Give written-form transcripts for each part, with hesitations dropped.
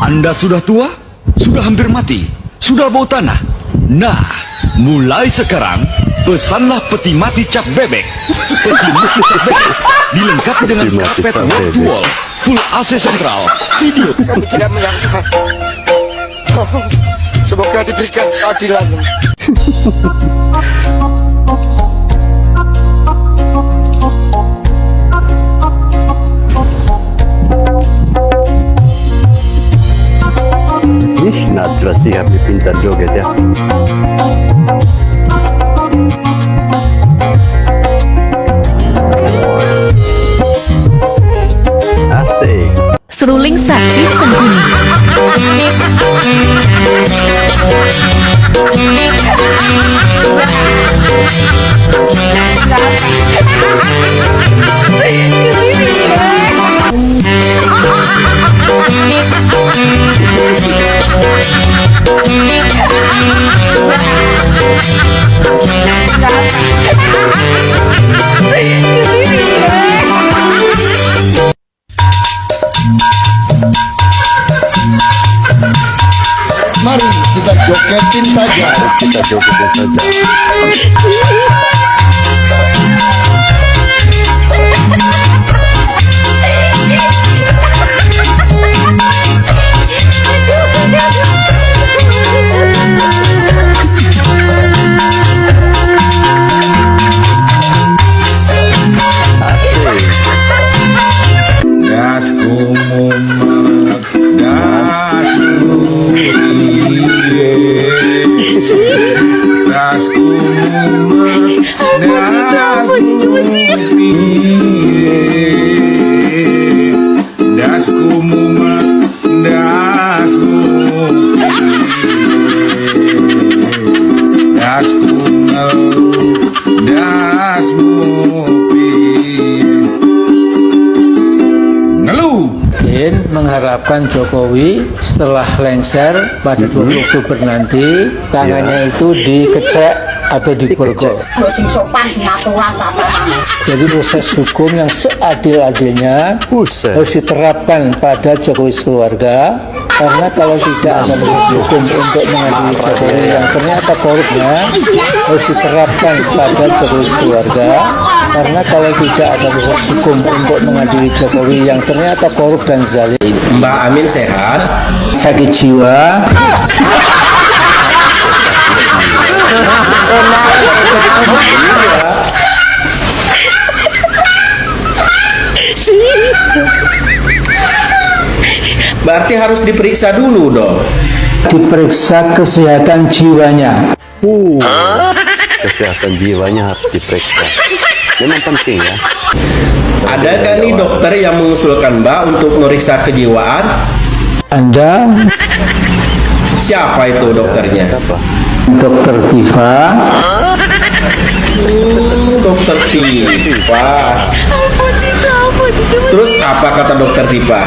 Anda sudah tua? Sudah hampir mati? Sudah bau tanah? Nah, mulai sekarang pesanlah peti mati cap bebek. Peti mati cap bebek dilengkapi dengan karpet wall to wall, full AC sentral, video. Kami tidak menyangka. Oh, semoga diberikan keadilan. Ih, Najwa Shihab pintar joget ya. Asik. Seruling sakit sembunyi. Mari kita jogetin saja. Kita jogetin saja. Mengharapkan Jokowi setelah lengser pada 20 Oktober nanti tangannya itu dikecek atau diborgol. Jadi proses hukum yang seadil-adilnya harus diterapkan pada Jokowi keluarga, karena kalau tidak ada proses hukum untuk mengadili Jokowi yang ternyata korupnya harus diterapkan pada Jokowi keluarga, karena kalau tidak ada proses hukum untuk mengadili Jokowi yang ternyata korup dan zalim. Mbak Amin sehat? Sakit jiwa. Berarti harus diperiksa dulu dong. Diperiksa kesehatan jiwanya. Kesehatan jiwanya harus diperiksa. Memang penting ya. Ada gak nih dokter yang mengusulkan Mbak untuk meriksa kejiwaan? Anda Siapa itu dokternya? Siapa? Dokter Tifa. Dokter Tifa. Terus apa kata dokter Tifa?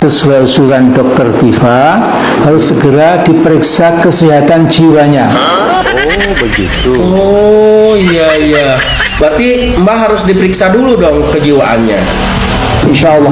Sesuai usulan Dokter Tifa harus segera diperiksa kesehatan jiwanya. Oh begitu. Oh iya. Berarti Mbak harus diperiksa dulu dong kejiwaannya. Insya Allah.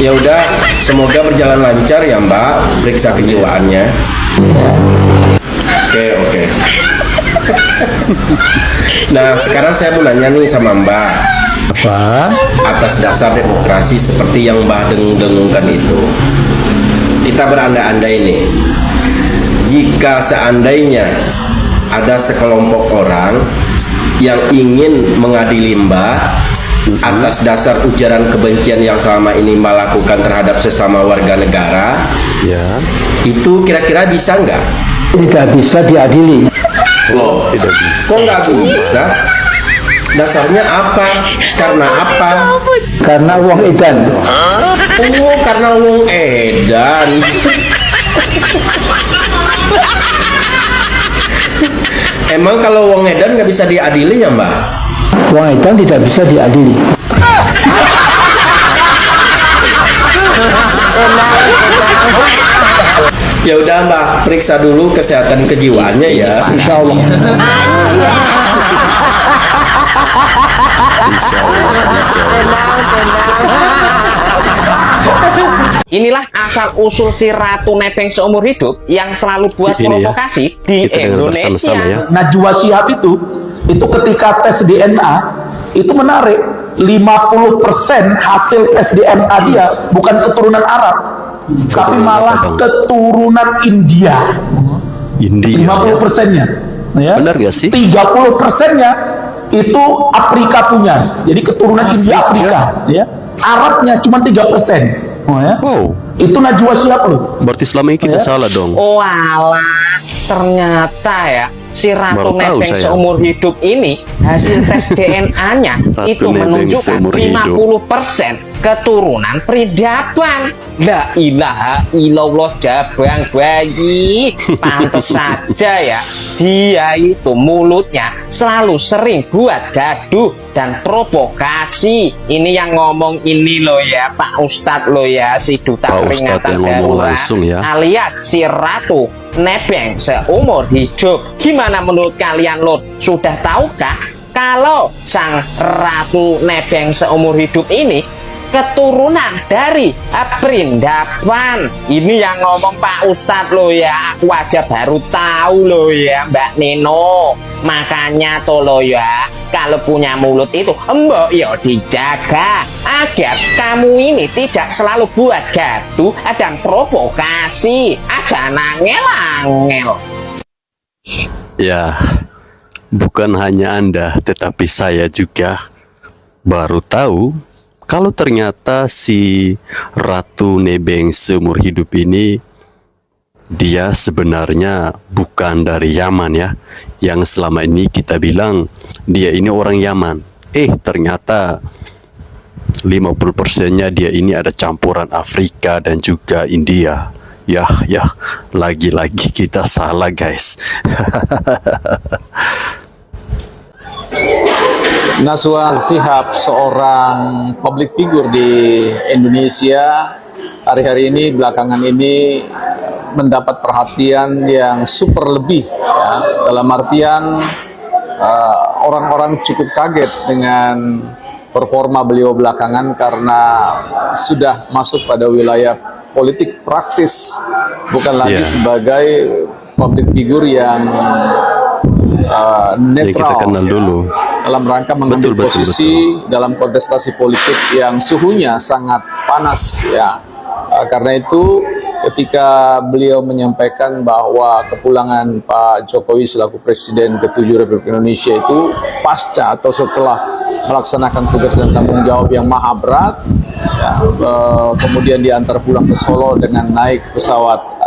Ya udah, semoga berjalan lancar ya Mbak, periksa kejiwaannya. Oke. Nah sekarang saya mau nanya nih sama Mbak. Apa? Atas dasar demokrasi seperti yang Mbak dengung-dengungkan itu, kita berandai-andai nih, jika seandainya ada sekelompok orang yang ingin mengadili Mbak atas dasar ujaran kebencian yang selama ini Mbak lakukan terhadap sesama warga negara, Ya. itu kira-kira bisa nggak? Tidak bisa diadili. Loh, Tidak bisa. kok nggak bisa? Dasarnya apa? Karena apa? Karena uang edan. Oh, karena uang edan. Emang kalau uang edan nggak bisa diadili ya Mbak? Uang edan tidak bisa diadili. Ya udah Mbak, periksa dulu kesehatan kejiwaannya ya. Insya Allah. Insya Allah. Inilah asal-usul si Ratu Nebeng seumur hidup yang selalu buat Ini ya, provokasi di kita dengar bersama-sama ya. Indonesia. Najwa Shihab itu ketika tes DNA itu menarik, 50% hasil tes DNA dia bukan keturunan Arab, tapi malah apa dong? keturunan India. India. 50%-nya, ya. Benar gak sih? 30%-nya itu Afrika punya, jadi keturunan India Afrika, ya. Arabnya cuma 3%. Ya. Wow. Itu Najwa Shihab loh. Berarti selama ini kita salah dong. Oh alah, ternyata ya si Ratu Baru tahu Nebeng saya. seumur hidup ini hasil tes DNA Ratu itu Nebeng menunjukkan seumur 50% keturunan Pridapan. La ilaha illallah, jabang bayi. Pantes saja ya, dia itu mulutnya selalu sering buat gaduh dan provokasi. Ini yang ngomong ini loh ya Pak Ustadz loh ya, si Duta Pak Ustadz Peringatan yang ngomong Darurat langsung ya. alias si Ratu Nebeng seumur hidup. Gimana menurut kalian Lord? Sudah tahukah kalau sang Ratu Nebeng seumur hidup ini keturunan dari Prindapan? Ini yang ngomong Pak Ustadz loh ya, aku aja baru tahu loh ya Mbak Neno. Makanya tuh loh ya, kalau punya mulut itu mbok ya dijaga agar kamu ini tidak selalu buat gaduh dan provokasi. Aja nangel-angel. Ya, bukan hanya Anda, tetapi saya juga baru tahu kalau ternyata si Ratu Nebeng seumur hidup ini dia sebenarnya bukan dari Yaman ya. Yang selama ini kita bilang dia ini orang Yaman. Ternyata 50%-nya dia ini ada campuran Afrika dan juga India. Ya, lagi-lagi kita salah guys. Najwa Shihab, seorang public figure di Indonesia, hari-hari ini belakangan ini mendapat perhatian yang super lebih ya. Dalam artian orang-orang cukup kaget dengan performa beliau belakangan karena sudah masuk pada wilayah politik praktis, bukan lagi sebagai public figure yang netral yang kita kenal dulu dalam rangka mengambil posisi dalam kontestasi politik yang suhunya sangat panas ya. Karena itu ketika beliau menyampaikan bahwa kepulangan Pak Jokowi selaku Presiden ke-7 Republik Indonesia itu pasca atau setelah melaksanakan tugas dan tanggung jawab yang maha berat ya, kemudian diantar pulang ke Solo dengan naik pesawat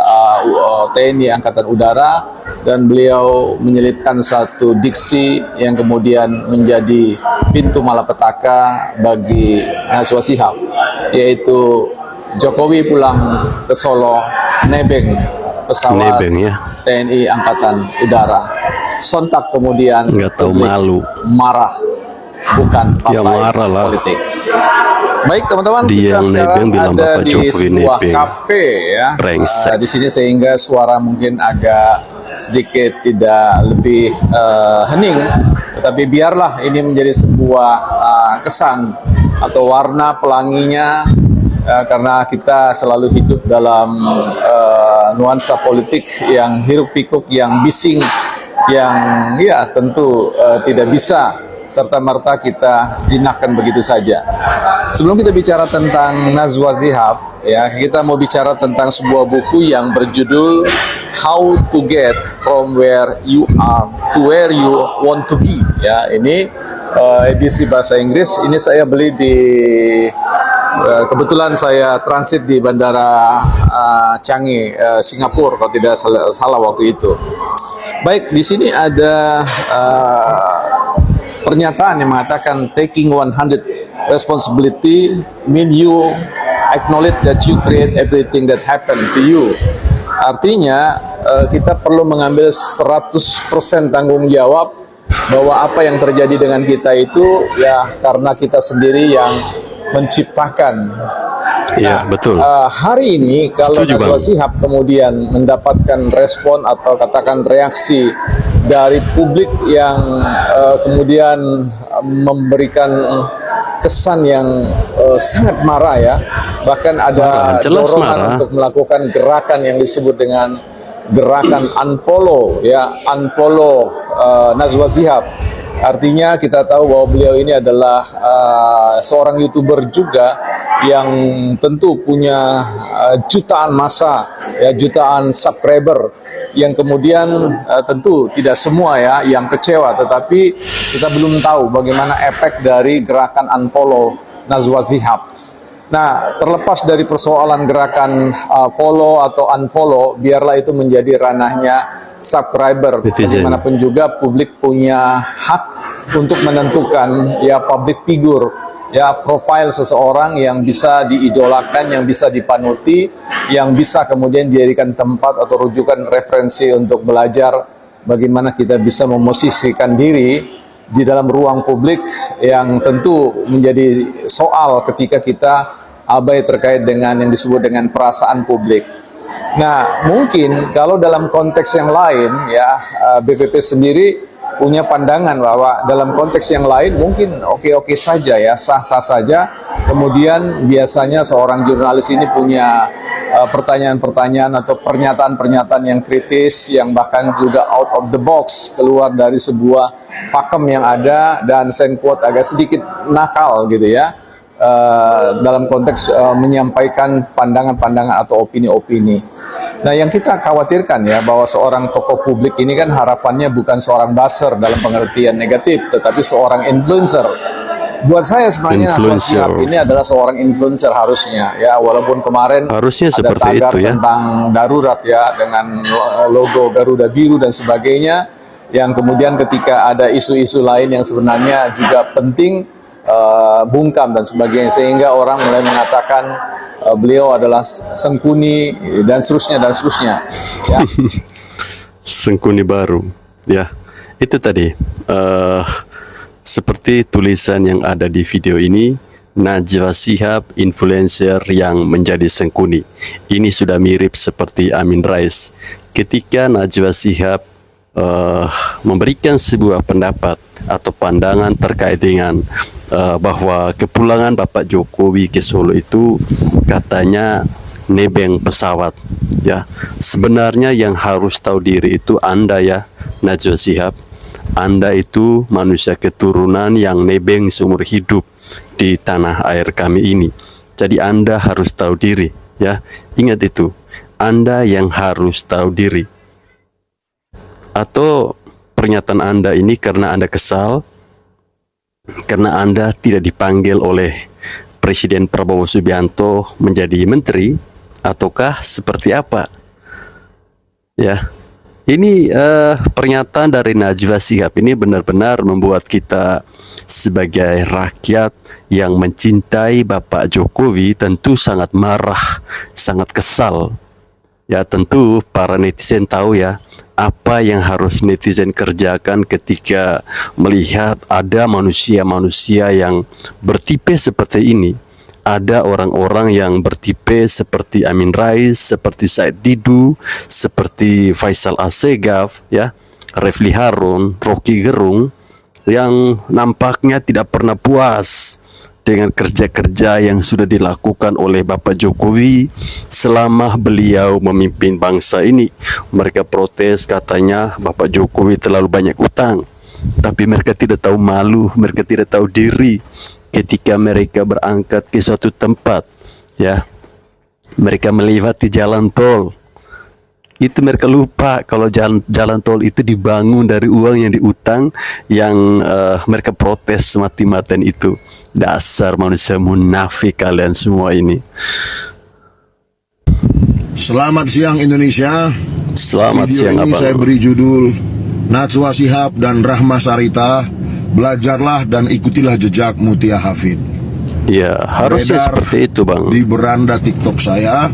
TNI Angkatan Udara, dan beliau menyelipkan satu diksi yang kemudian menjadi pintu malapetaka bagi Najwa Shihab, yaitu Jokowi pulang ke Solo nebeng pesawat ya. TNI Angkatan Udara. Sontak kemudian nggak tahu publik malu, marah, bukan partai marah lah. politik. Baik teman-teman, Dia kita yang sekarang nebeng bilang ada Bapak di Jokowi sebuah nebeng. kafe ya. Brengsek. Di sini sehingga suara mungkin agak sedikit tidak lebih hening, tetapi biarlah ini menjadi sebuah kesan atau warna pelanginya, karena kita selalu hidup dalam nuansa politik yang hiruk pikuk, yang bising, yang ya tentu tidak bisa serta-merta kita jinakkan begitu saja. Sebelum kita bicara tentang Najwa Shihab, ya, kita mau bicara tentang sebuah buku yang berjudul How to Get from Where You Are to Where You Want to Be. Ya, ini edisi bahasa Inggris. Ini saya beli di kebetulan saya transit di Bandara Changi, Singapura kalau tidak salah waktu itu. Baik, di sini ada pernyataan yang mengatakan taking 100 responsibility mean you acknowledge that you create everything that happen to you. Artinya kita perlu mengambil 100% tanggung jawab bahwa apa yang terjadi dengan kita itu ya karena kita sendiri yang menciptakan. Iya, betul. Hari ini kalau Najwa Shihab kemudian mendapatkan respon atau katakan reaksi dari publik yang kemudian memberikan kesan yang sangat marah ya. Bahkan ada Marah, jelas dorongan marah. untuk melakukan gerakan yang disebut dengan gerakan unfollow ya, unfollow Najwa Shihab. Artinya kita tahu bahwa beliau ini adalah seorang YouTuber juga yang tentu punya jutaan massa, ya, jutaan subscriber yang kemudian tentu tidak semua ya yang kecewa, tetapi kita belum tahu bagaimana efek dari gerakan unfollow Najwa Shihab. Nah, terlepas dari persoalan gerakan follow atau unfollow, biarlah itu menjadi ranahnya subscriber. Netizen. Bagaimanapun juga publik punya hak untuk menentukan ya public figure, ya profil seseorang yang bisa diidolakan, yang bisa dipanuti, yang bisa kemudian dijadikan tempat atau rujukan referensi untuk belajar bagaimana kita bisa memosisikan diri di dalam ruang publik, yang tentu menjadi soal ketika kita abai terkait dengan yang disebut dengan perasaan publik. Nah, mungkin kalau dalam konteks yang lain ya, BPP sendiri punya pandangan bahwa dalam konteks yang lain mungkin oke-oke saja ya, sah-sah saja. Kemudian biasanya seorang jurnalis ini punya pertanyaan-pertanyaan atau pernyataan-pernyataan yang kritis, yang bahkan juga out of the box, keluar dari sebuah pakem yang ada, dan saya quote agak sedikit nakal gitu ya, dalam konteks menyampaikan pandangan-pandangan atau opini-opini. Nah, yang kita khawatirkan ya, bahwa seorang tokoh publik ini kan harapannya bukan seorang buzzer dalam pengertian negatif, tetapi seorang influencer. Buat saya sebenarnya Najwa Shihab ini adalah seorang influencer harusnya ya, walaupun kemarin Harusnya ada seperti tagar itu ya. tentang darurat ya, dengan logo Garuda Biru dan sebagainya, yang kemudian ketika ada isu-isu lain yang sebenarnya juga penting, bungkam dan sebagainya, sehingga orang mulai mengatakan beliau adalah sengkuni dan seterusnya ya. Sengkuni baru ya, itu tadi seperti tulisan yang ada di video ini, Najwa Shihab influencer yang menjadi sengkuni. Ini sudah mirip seperti Amin Rais ketika Najwa Shihab memberikan sebuah pendapat atau pandangan terkait dengan bahwa kepulangan Bapak Jokowi ke Solo itu katanya nebeng pesawat ya. Sebenarnya yang harus tahu diri itu Anda ya, Najwa Shihab. Anda itu manusia keturunan yang nebeng seumur hidup di tanah air kami ini. Jadi Anda harus tahu diri ya. Ingat itu, Anda yang harus tahu diri. Atau pernyataan Anda ini karena Anda kesal, karena Anda tidak dipanggil oleh Presiden Prabowo Subianto menjadi menteri, ataukah seperti apa? Ya, ini pernyataan dari Najwa Shihab ini benar-benar membuat kita sebagai rakyat yang mencintai Bapak Jokowi tentu sangat marah, sangat kesal. Ya, tentu para netizen tahu ya apa yang harus netizen kerjakan ketika melihat ada manusia-manusia yang bertipe seperti ini. Ada orang-orang yang bertipe seperti Amin Rais, seperti Said Didu, seperti Faisal Assegaf, ya, Refli Harun, Rocky Gerung, yang nampaknya tidak pernah puas dengan kerja-kerja yang sudah dilakukan oleh Bapak Jokowi selama beliau memimpin bangsa ini. Mereka protes, katanya Bapak Jokowi terlalu banyak utang, tapi mereka tidak tahu malu, mereka tidak tahu diri. Ketika mereka berangkat ke suatu tempat, ya, mereka melewati jalan tol, itu mereka lupa kalau jalan tol itu dibangun dari uang yang diutang, yang mereka protes mati-matian itu. Dasar manusia munafik kalian semua ini. Selamat siang Indonesia. Selamat Video siang ini abang. saya beri judul Najwa Shihab dan Rahma Sarita, belajarlah dan ikutilah jejak Mutia Hafid. Ya, harusnya Beredar seperti itu bang. Di beranda TikTok saya,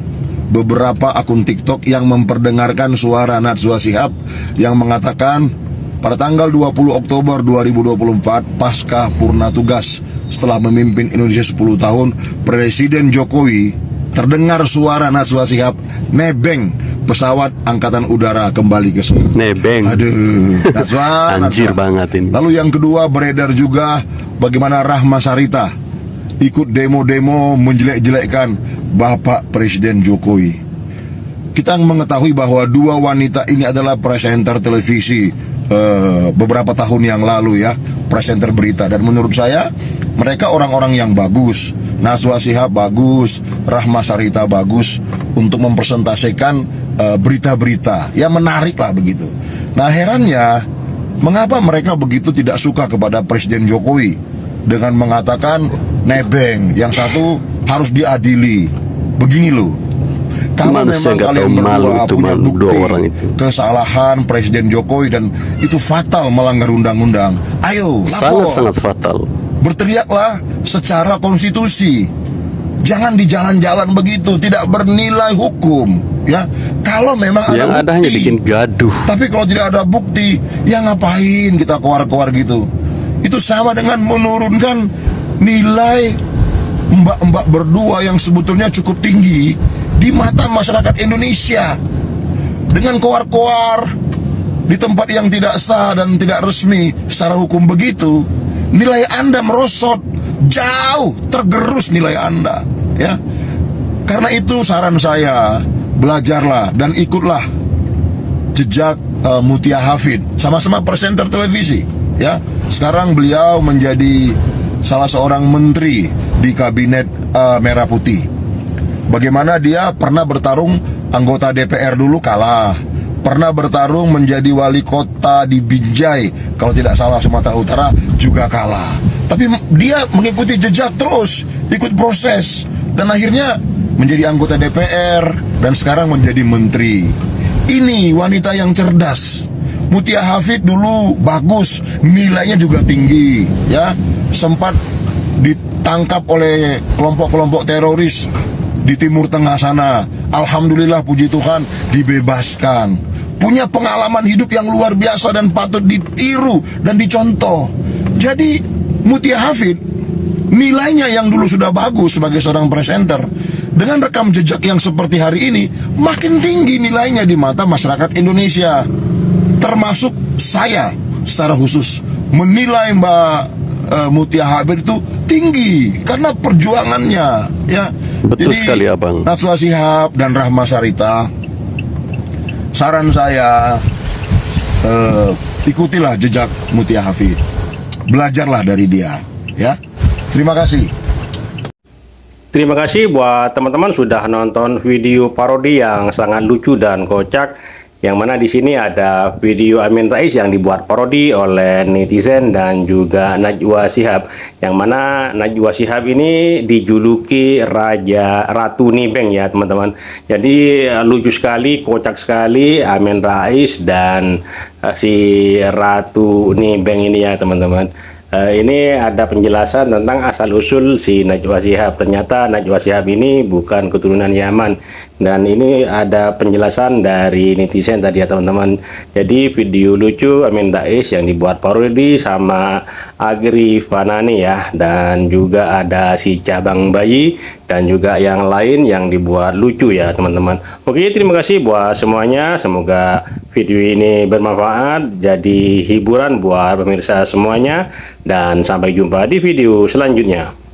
beberapa akun TikTok yang memperdengarkan suara Najwa Shihab yang mengatakan pada tanggal 20 Oktober 2024 pasca purna tugas setelah memimpin Indonesia 10 tahun, Presiden Jokowi terdengar suara Najwa Shihab nebeng pesawat angkatan udara kembali ke Solo. Nebeng. Aduh, Najwa, Anjir Najwa. banget ini. Lalu yang kedua, beredar juga bagaimana Rahma Sarita ikut demo-demo menjelek-jelekkan Bapak Presiden Jokowi. Kita mengetahui bahwa dua wanita ini adalah presenter televisi beberapa tahun yang lalu ya, presenter berita, dan menurut saya mereka orang-orang yang bagus. Najwa Shihab bagus, Rahma Sarita bagus untuk mempresentasikan berita-berita yang menarik lah begitu. Nah, herannya mengapa mereka begitu tidak suka kepada Presiden Jokowi dengan mengatakan nebeng, yang satu harus diadili. Begini loh, kalau memang kalian berdua punya bukti kesalahan Presiden Jokowi dan itu fatal melanggar undang-undang, ayo lapor. Sangat fatal. Berteriaklah secara konstitusi. Jangan di jalan-jalan begitu, tidak bernilai hukum ya. Kalau memang yang ada ada bukti, hanya bikin gaduh. tapi kalau tidak ada bukti, ya ngapain kita keluar-keluar gitu. Itu sama dengan menurunkan nilai mbak-mbak berdua yang sebetulnya cukup tinggi di mata masyarakat Indonesia. Dengan koar-koar di tempat yang tidak sah dan tidak resmi secara hukum begitu, nilai Anda merosot, jauh tergerus nilai Anda ya. Karena itu saran saya, belajarlah dan ikutlah jejak Mutia Hafid, sama-sama presenter televisi ya. Sekarang beliau menjadi salah seorang menteri di kabinet Merah Putih. Bagaimana dia pernah bertarung anggota DPR dulu kalah, pernah bertarung menjadi wali kota di Binjai, kalau tidak salah Sumatera Utara juga kalah. Tapi dia mengikuti jejak terus, ikut proses, dan akhirnya menjadi anggota DPR dan sekarang menjadi menteri. Ini wanita yang cerdas. Mutia Hafid dulu bagus, nilainya juga tinggi ya. Sempat ditangkap oleh kelompok-kelompok teroris di Timur Tengah sana. Alhamdulillah, puji Tuhan, dibebaskan. Punya pengalaman hidup yang luar biasa dan patut ditiru dan dicontoh. Jadi Mutia Hafid nilainya yang dulu sudah bagus sebagai seorang presenter, dengan rekam jejak yang seperti hari ini, makin tinggi nilainya di mata masyarakat Indonesia. Termasuk saya secara khusus menilai Mbak Mutia Hafid itu tinggi karena perjuangannya ya. Betul. Jadi, sekali Abang. Najwa Shihab dan Rahma Sarita, saran saya ikutilah jejak Mutia Hafid, belajarlah dari dia ya. Terima kasih. Terima kasih buat teman-teman sudah nonton video parodi yang sangat lucu dan kocak, yang mana di sini ada video Amin Rais yang dibuat parodi oleh netizen dan juga Najwa Shihab, yang mana Najwa Shihab ini dijuluki Ratu Nebeng ya teman-teman. Jadi lucu sekali, kocak sekali Amin Rais dan si Ratu Nebeng ini ya teman-teman. Ini ada penjelasan tentang asal-usul si Najwa Shihab. Ternyata Najwa Shihab ini bukan keturunan Yaman, dan ini ada penjelasan dari netizen tadi ya teman-teman. Jadi video lucu Amin Rais yang dibuat parodi sama Agri Fanani ya, dan juga ada si Cabang Bayi dan juga yang lain yang dibuat lucu ya teman-teman. Oke, terima kasih buat semuanya. Semoga video ini bermanfaat, jadi hiburan buat pemirsa semuanya, dan sampai jumpa di video selanjutnya.